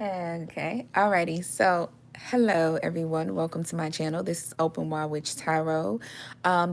Okay, alrighty. So, hello everyone. Welcome to my channel. This is Openwidewitch Tarot.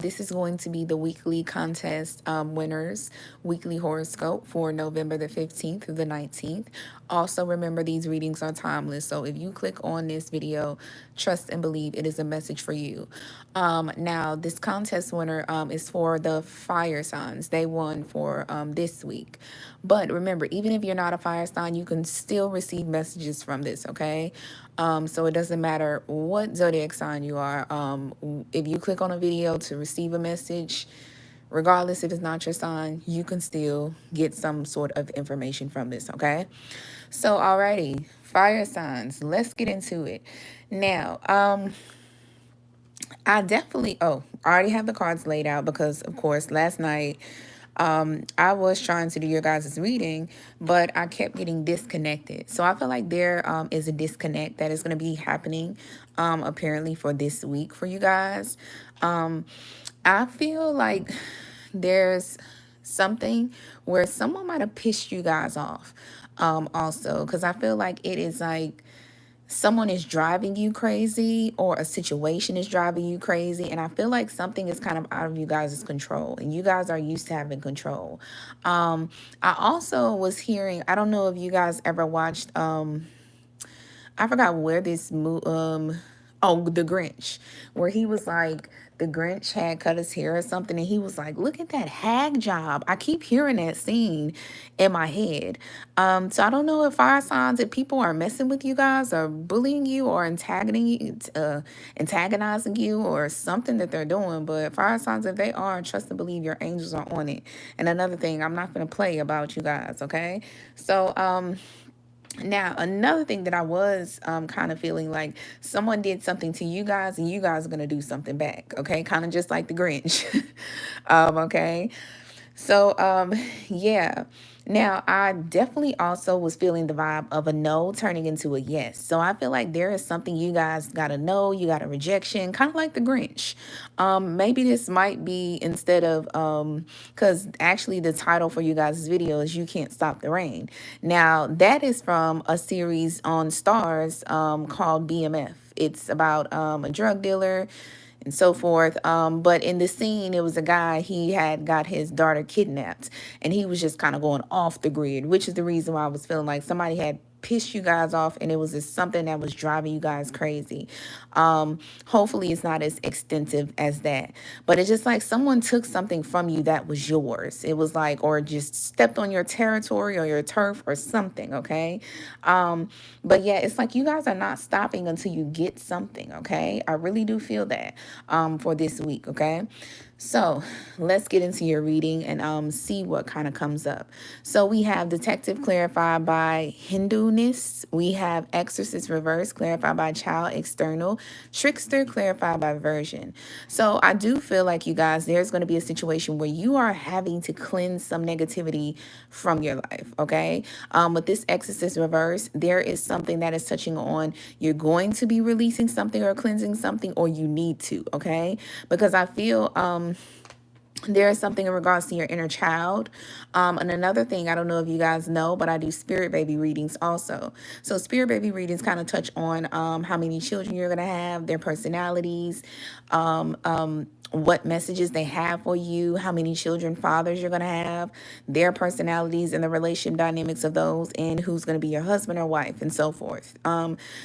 This is going to be the weekly contest winners weekly horoscope for November the 15th through the 19th. Also, remember these readings are timeless. So, if you click on this video, trust and believe it is a message for you. Now, this contest winner is for the fire signs. They won for this week. But remember, even if you're not a fire sign, you can still receive messages from this, okay? So it doesn't matter what zodiac sign you are. If you click on a video to receive a message, regardless if it's not your sign, you can still get some sort of information from this, okay? So, alrighty, fire signs. Let's get into it. Now, I definitely, I already have the cards laid out because, of course, last night I was trying to do your guys' reading, but I kept getting disconnected. So I feel like there is a disconnect that is going to be happening apparently for this week for you guys. I feel like there's something where someone might have pissed you guys off also, because I feel like it is like someone is driving you crazy or a situation is driving you crazy, and I feel like something is kind of out of you guys' control and you guys are used to having control. I also was hearing, I don't know if you guys ever watched I forgot where this The Grinch, where he was like, the Grinch had cut his hair or something, and he was like, look at that hag job. I keep hearing that scene in my head. So I don't know if fire signs, if people are messing with you guys or bullying you or antagonizing you or something that they're doing, but fire signs, if they are, trust and believe your angels are on it. And another thing, I'm not going to play about you guys, okay? So, now, another thing that I was kind of feeling like someone did something to you guys and you guys are going to do something back, okay? Kind of just like the Grinch, okay? So, yeah. Now, I definitely also was feeling the vibe of a no turning into a yes. So I feel like there is something you guys got a no, you got a rejection, kind of like the Grinch. Maybe this might be instead of, because actually the title for you guys' video is You Can't Stop the Rain. Now, that is from a series on Starz called BMF. It's about a drug dealer and so forth. But in the scene, it was a guy, he had got his daughter kidnapped and he was just kind of going off the grid, which is the reason why I was feeling like somebody had pissed you guys off and it was just something that was driving you guys crazy. Hopefully it's not as extensive as that, but it's just like someone took something from you that was yours. It was like, or just stepped on your territory or your turf or something, okay? But yeah, it's like you guys are not stopping until you get something, okay? I really do feel that for this week, okay? So let's get into your reading and see what kind of comes up. So we have Detective clarified by Hinduness. We have Exorcist reverse clarified by Child external. Trickster clarified by Version. So I do feel like you guys, there's going to be a situation where you are having to cleanse some negativity from your life, okay? With this Exorcist reverse, there is something that is touching on you're going to be releasing something or cleansing something, or you need to, okay? Because I feel there is something in regards to your inner child. And another thing, I don't know if you guys know, but I do spirit baby readings also. So spirit baby readings kind of touch on how many children you're going to have, their personalities, what messages they have for you, how many children, fathers you're going to have, their personalities and the relationship dynamics of those, and who's going to be your husband or wife and so forth.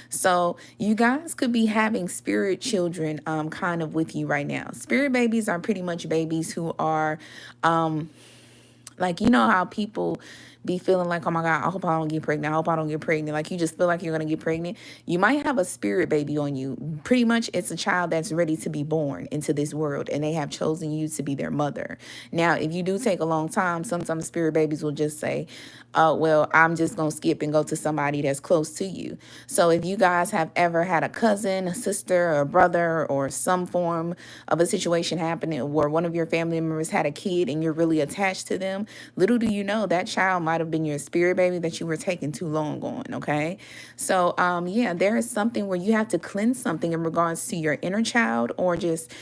So you guys could be having spirit children kind of with you right now. Spirit babies are pretty much babies who are like, you know how people be feeling like, oh my God, I hope I don't get pregnant. I hope I don't get pregnant. Like you just feel like you're going to get pregnant. You might have a spirit baby on you. Pretty much it's a child that's ready to be born into this world and they have chosen you to be their mother. Now, if you do take a long time, sometimes spirit babies will just say, well, I'm just going to skip and go to somebody that's close to you. So if you guys have ever had a cousin, a sister, or a brother, or some form of a situation happening where one of your family members had a kid and you're really attached to them, little do you know that child might have been your spirit baby that you were taking too long on, okay? So, yeah, there is something where you have to cleanse something in regards to your inner child or just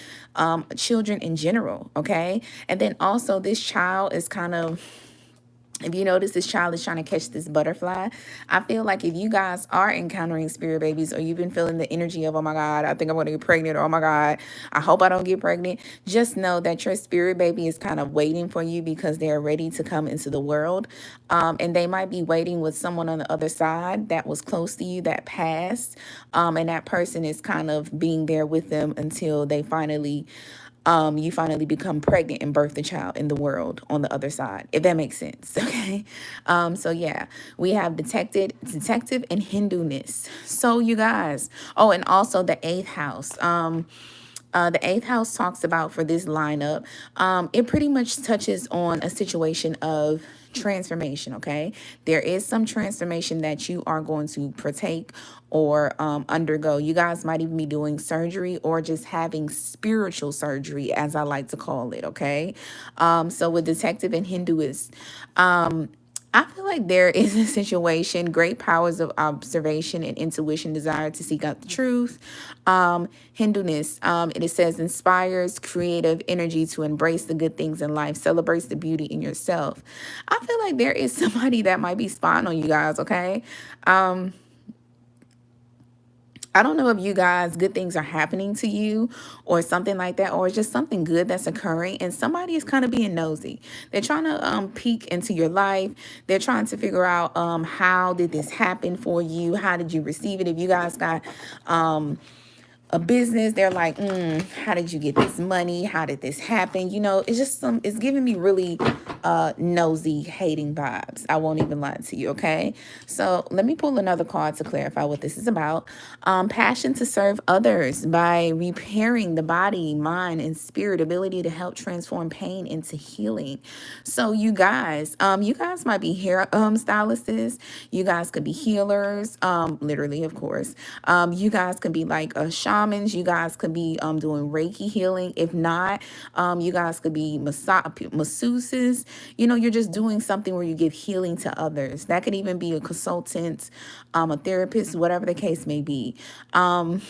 children in general, okay? And then also this child is kind of If you notice this child is trying to catch this butterfly, I feel like if you guys are encountering spirit babies, or you've been feeling the energy of, oh my God, I think I'm going to get pregnant, or oh my God, I hope I don't get pregnant, just know that your spirit baby is kind of waiting for you because they're ready to come into the world. And they might be waiting with someone on the other side that was close to you that passed. And that person is kind of being there with them until they finally you finally become pregnant and birth the child in the world on the other side, if that makes sense. Okay. So yeah, we have detective and Hinduness. So you guys, oh, and also the eighth house. The eighth house talks about, for this lineup, it pretty much touches on a situation of transformation. Okay, there is some transformation that you are going to partake or undergo. You guys might even be doing surgery or just having spiritual surgery, as I like to call it. Okay, so with detective and Hinduist, I feel like there is a situation, great powers of observation and intuition, desire to seek out the truth. Hinduness, it says, inspires creative energy to embrace the good things in life, celebrates the beauty in yourself. I feel like there is somebody that might be spying on you guys, okay? I don't know if you guys, good things are happening to you or something like that, or it's just something good that's occurring and somebody is kind of being nosy. They're trying to peek into your life. They're trying to figure out how did this happen for you? How did you receive it? If you guys got a business, they're like, how did you get this money? How did this happen? You know, it's just it's giving me really nosy, hating vibes. I won't even lie to you, okay? So let me pull another card to clarify what this is about. Passion to serve others by repairing the body, mind, and spirit, ability to help transform pain into healing. So you guys might be hair stylists. You guys could be healers, literally, of course. You guys could be like shamans. You guys could be doing Reiki healing. If not, you guys could be masseuses. You know, you're just doing something where you give healing to others. That could even be a consultant, a therapist, whatever the case may be. But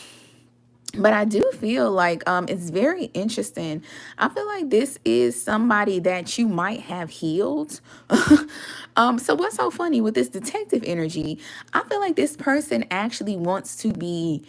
I do feel like it's very interesting. I feel like this is somebody that you might have healed. So what's so funny with this detective energy? I feel like this person actually wants to be,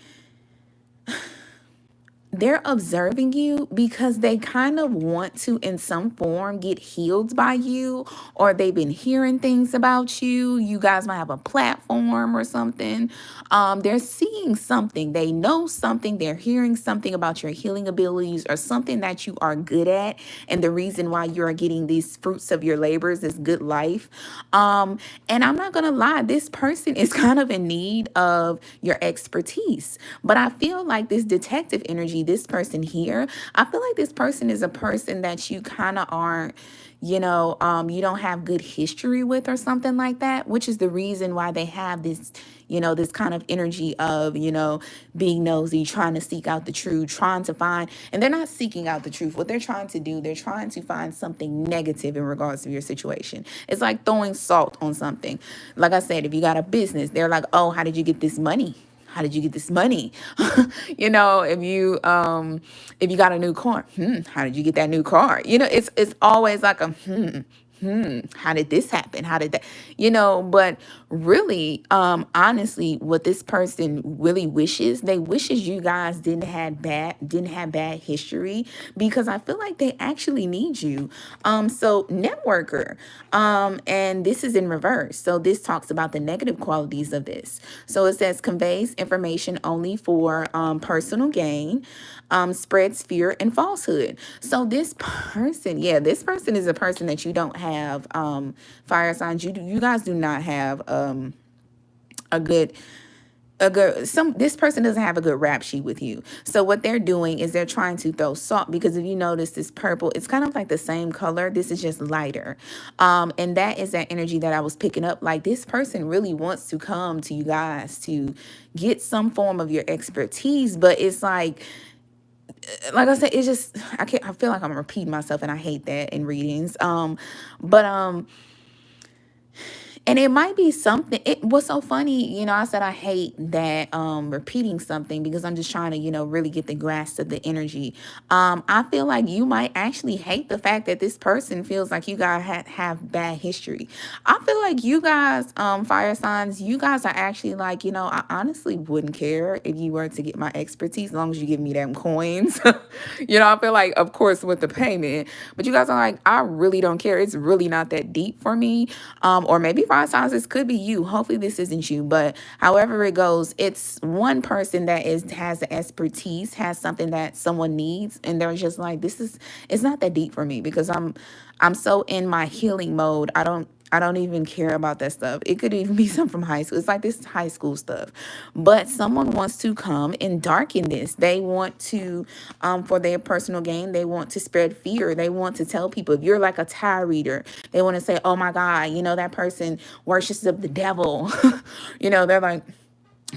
they're observing you because they kind of want to, in some form, get healed by you, or they've been hearing things about you. You guys might have a platform or something. They're seeing something. They know something. They're hearing something about your healing abilities or something that you are good at. And the reason why you're getting these fruits of your labors, this good life. And I'm not going to lie, this person is kind of in need of your expertise. But I feel like this detective energy, this person here, I feel like this person is a person that you kind of aren't, you know, you don't have good history with or something like that, which is the reason why they have this, you know, this kind of energy of, you know, being nosy, trying to seek out the truth, trying to find, and they're not seeking out the truth. What they're trying to do, they're trying to find something negative in regards to your situation. It's like throwing salt on something. Like I said, if you got a business, they're like, oh, how did you get this money? How did you get this money? You know, if you got a new car, how did you get that new car? You know, it's always like a how did this happen? How did that, you know, but really, honestly, what this person really wishes, they wishes you guys didn't have bad history, because I feel like they actually need you. So networker, and this is in reverse. So this talks about the negative qualities of this. So it says conveys information only for personal gain, spreads fear and falsehood. So this person, yeah, this person is a person that you don't have fire signs. You guys do not have this person doesn't have a good rap sheet with you. So what they're doing is they're trying to throw salt, because if you notice this purple, it's kind of like the same color. This is just lighter. And that is that energy that I was picking up. Like this person really wants to come to you guys to get some form of your expertise, but it's like I said, it's just, I feel like I'm repeating myself, and I hate that in readings. But And it might be something. It was so funny, I said I hate that repeating something because I'm just trying to, really get the grasp of the energy. I feel like you might actually hate the fact that this person feels like you guys have bad history. I feel like you guys, fire signs, you guys are actually like, I honestly wouldn't care if you were to get my expertise as long as you give me them coins. I feel like, of course, with the payment, but you guys are like, I really don't care. It's really not that deep for me. Or maybe five signs, this could be you. Hopefully this isn't you, but however it goes, it's one person that has the expertise, has something that someone needs, and they're just like, it's not that deep for me because I'm so in my healing mode. I don't even care about that stuff. It could even be something from high school. It's like this is high school stuff. But someone wants to come and darken this. They want to, for their personal gain, they want to spread fear. They want to tell people, if you're like a tarot reader, they want to say, oh my God, that person worships the devil. They're like,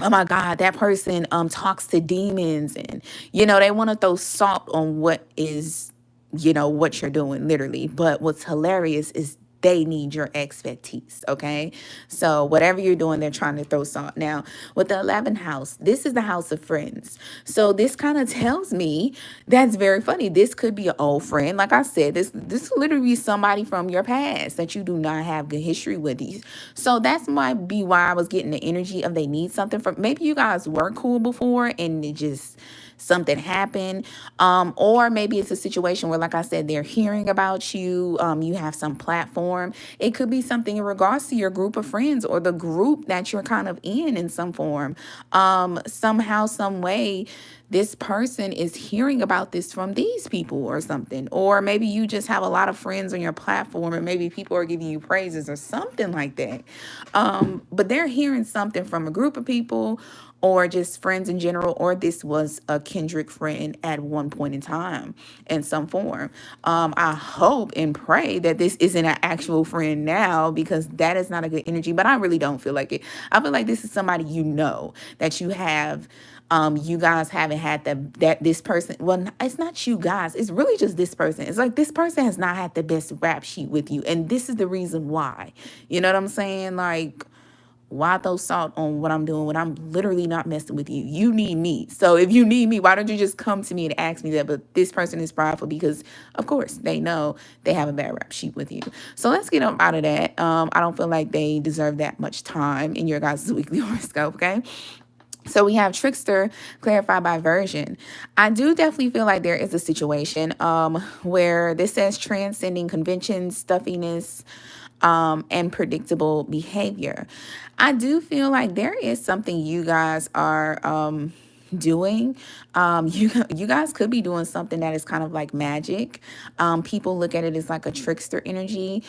oh my God, that person talks to demons. And, they want to throw salt on what is, what you're doing, literally. But what's hilarious is they need your expertise, okay? So whatever you're doing, they're trying to throw salt. Now, with the 11th house, this is the house of friends. So this kind of tells me that's very funny. This could be an old friend. Like I said, this could literally be somebody from your past that you do not have good history with. These. So that's might be why I was getting the energy of they need something from. Maybe you guys were cool before and it just something happened, or maybe it's a situation where, like I said, they're hearing about you, you have some platform. It could be something in regards to your group of friends or the group that you're kind of in some form. Somehow, some way, this person is hearing about this from these people or something. Or maybe you just have a lot of friends on your platform and maybe people are giving you praises or something like that. But they're hearing something from a group of people or just friends in general, or this was a kindred friend at one point in time in some form. I hope and pray that this isn't an actual friend now, because that is not a good energy, but I really don't feel like it. I feel like this is somebody that you have. You guys haven't had that this person, well, it's not you guys, it's really just this person. It's like this person has not had the best rap sheet with you, and this is the reason why. You know what I'm saying? Like, why throw salt on what I'm doing when I'm literally not messing with you? You need me. So if you need me, why don't you just come to me and ask me that? But this person is prideful because, of course, they know they have a bad rap sheet with you. So let's get up out of that. I don't feel like they deserve that much time in your guys' weekly horoscope, okay? So we have trickster clarified by version. I do definitely feel like there is a situation where this says transcending conventions, stuffiness, and predictable behavior. I do feel like there is something you guys are doing. You guys could be doing something that is kind of like magic. People look at it as like a trickster energy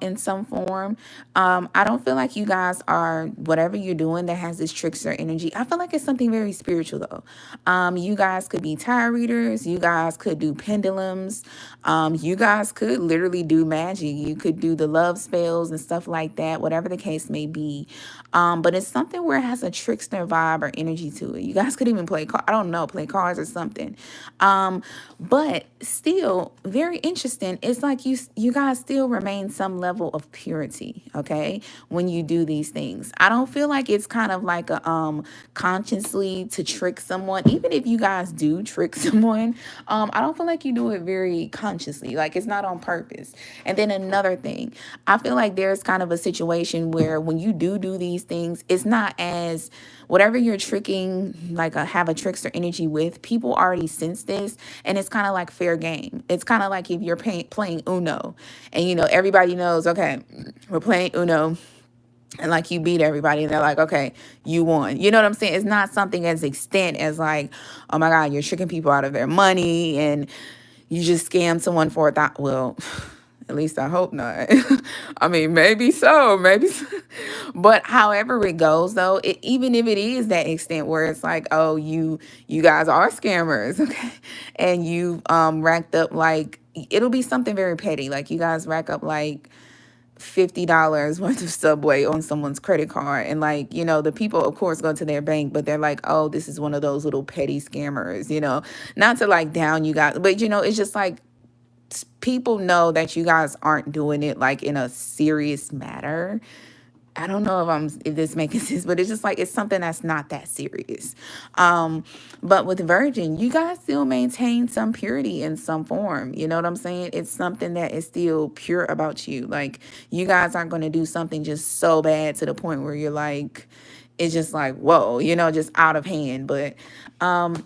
in some form. I don't feel like you guys are, whatever you're doing that has this trickster energy, I feel like it's something very spiritual though. You guys could be tarot readers. You guys could do pendulums. You guys could literally do magic. You could do the love spells and stuff like that, whatever the case may be. But it's something where it has a trickster vibe or energy to it. You guys could even play cards or something. But still very interesting. It's like you guys still remain some level of purity, okay, when you do these things. I don't feel like it's kind of like a consciously to trick someone. Even if you guys do trick someone, I don't feel like you do it very consciously. Like, it's not on purpose. And then another thing, I feel like there's kind of a situation where when you do these things, it's not as whatever you're tricking, like have a trickster energy with, people already sense this, and it's kind of like fair game. It's kind of like if you're playing Uno, and everybody knows, okay, we're playing Uno, and like you beat everybody, and they're like, okay, you won. You know what I'm saying? It's not something as extent as like, oh my God, you're tricking people out of their money and you just scam someone for $1,000. Well, at least I hope not. I mean, maybe so, But however it goes, though, even if it is that extent where it's like, oh, you guys are scammers, okay, and you racked up like, it'll be something very petty. Like you guys rack up like $50 worth of Subway on someone's credit card, and like, the people of course go to their bank, but they're like, oh, this is one of those little petty scammers, not to like down you guys, but it's just like people know that you guys aren't doing it like in a serious matter. I don't know if this making sense, but it's just like it's something that's not that serious. But with Virgin, you guys still maintain some purity in some form. You know what I'm saying? It's something that is still pure about you. Like you guys aren't going to do something just so bad to the point where you're like, it's just like, whoa, you know, just out of hand. But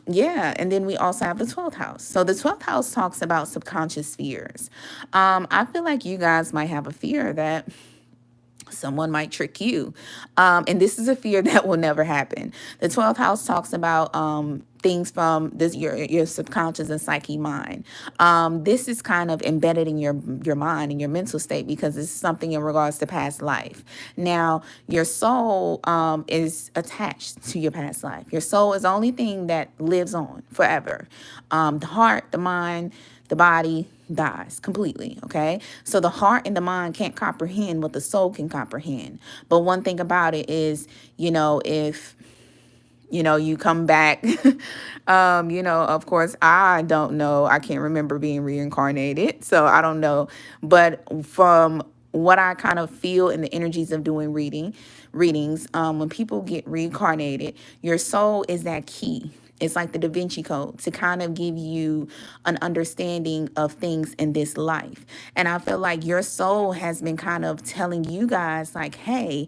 yeah, and then we also have the 12th house. So the 12th house talks about subconscious fears. I feel like you guys might have a fear that someone might trick you. And this is a fear that will never happen. The 12th house talks about things from this your subconscious and psyche mind. This is kind of embedded in your mind and your mental state because it's something in regards to past life. Now, your soul is attached to your past life. Your soul is the only thing that lives on forever. The heart, the mind, the body dies completely, okay? So the heart and the mind can't comprehend what the soul can comprehend. But one thing about it is, you know, if, you know, you come back, you know, of course, I don't know. I can't remember being reincarnated, so I don't know. But from what I kind of feel in the energies of doing readings, when people get reincarnated, your soul is that key. It's like the 𝗕𝗺𝗀𝗃 code to kind of give you an understanding of things in this life. And I feel like your soul has been kind of telling you guys like, hey,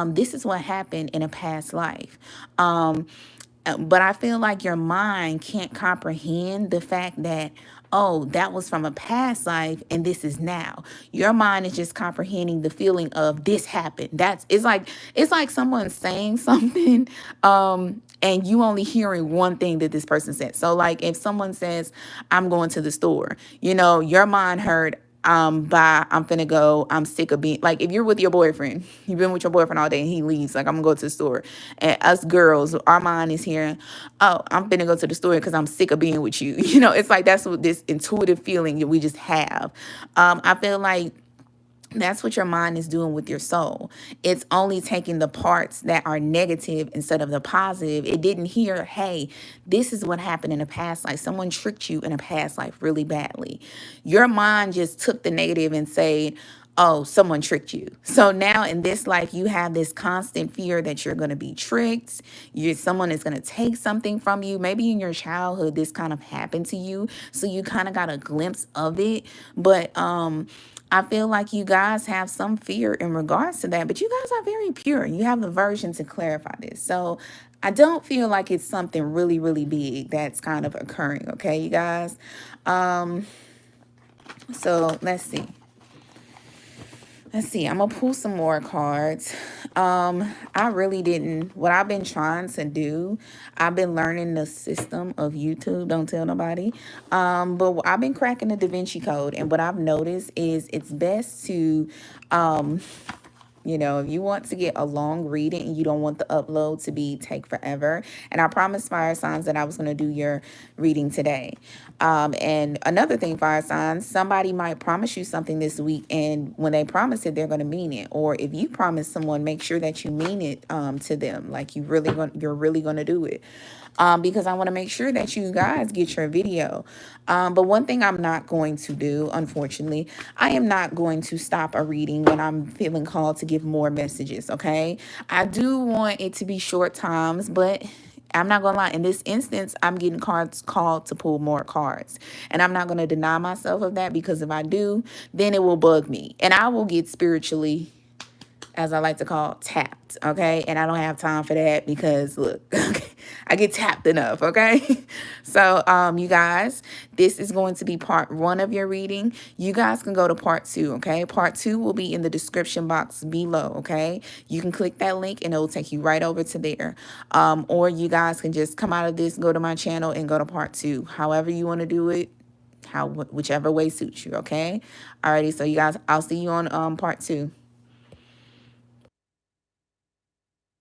this is what happened in a past life. But I feel like your mind can't comprehend the fact that, oh, that was from a past life and this is now. Your mind is just comprehending the feeling of this happened. It's like someone saying something and you only hearing one thing that this person said. So like if someone says, I'm going to the store, you know, your mind heard, bye, I'm finna go, I'm sick of being, like if you're with your boyfriend, you've been with your boyfriend all day and he leaves, like I'm gonna go to the store. And us girls, our mind is hearing, oh, I'm finna go to the store because I'm sick of being with you. You know, it's like that's what this intuitive feeling that we just have. I feel like that's what your mind is doing with your soul. It's only taking the parts that are negative instead of the positive. It didn't hear, hey, this is what happened in a past life. Someone tricked you in a past life really badly. Your mind just took the negative and said, oh, someone tricked you. So now in this life, you have this constant fear that you're going to be tricked. Someone is going to take something from you. Maybe in your childhood, this kind of happened to you. So you kind of got a glimpse of it. But I feel like you guys have some fear in regards to that, but you guys are very pure. You have the version to clarify this. So I don't feel like it's something really, really big that's kind of occurring. Okay, you guys. So let's see. I'm gonna pull some more cards. I really didn't, what I've been trying to do, I've been learning the system of YouTube, don't tell nobody. But I've been cracking the 𝗕𝗺𝗃 code, and what I've noticed is it's best to, you know, if you want to get a long reading and you don't want the upload to take forever, and I promised fire signs that I was going to do your reading today. And another thing, fire signs, somebody might promise you something this week, and when they promise it, they're going to mean it. Or if you promise someone, make sure that you mean it to them, like you're really going to do it. Because I want to make sure that you guys get your video. But one thing I'm not going to do, unfortunately, I am not going to stop a reading when I'm feeling called to give more messages, okay? I do want it to be short times, but I'm not going to lie. In this instance, I'm getting cards called to pull more cards. And I'm not going to deny myself of that, because if I do, then it will bug me. And I will get spiritually, as I like to call, tapped, okay? And I don't have time for that because, look, okay, I get tapped enough, okay? So, you guys, this is going to be part 1 of your reading. You guys can go to part 2, okay? Part 2 will be in the description box below, okay? You can click that link and it will take you right over to there. Or you guys can just come out of this, go to my channel, and go to part 2. However you want to do it, whichever way suits you, okay? Alrighty, so you guys, I'll see you on part 2.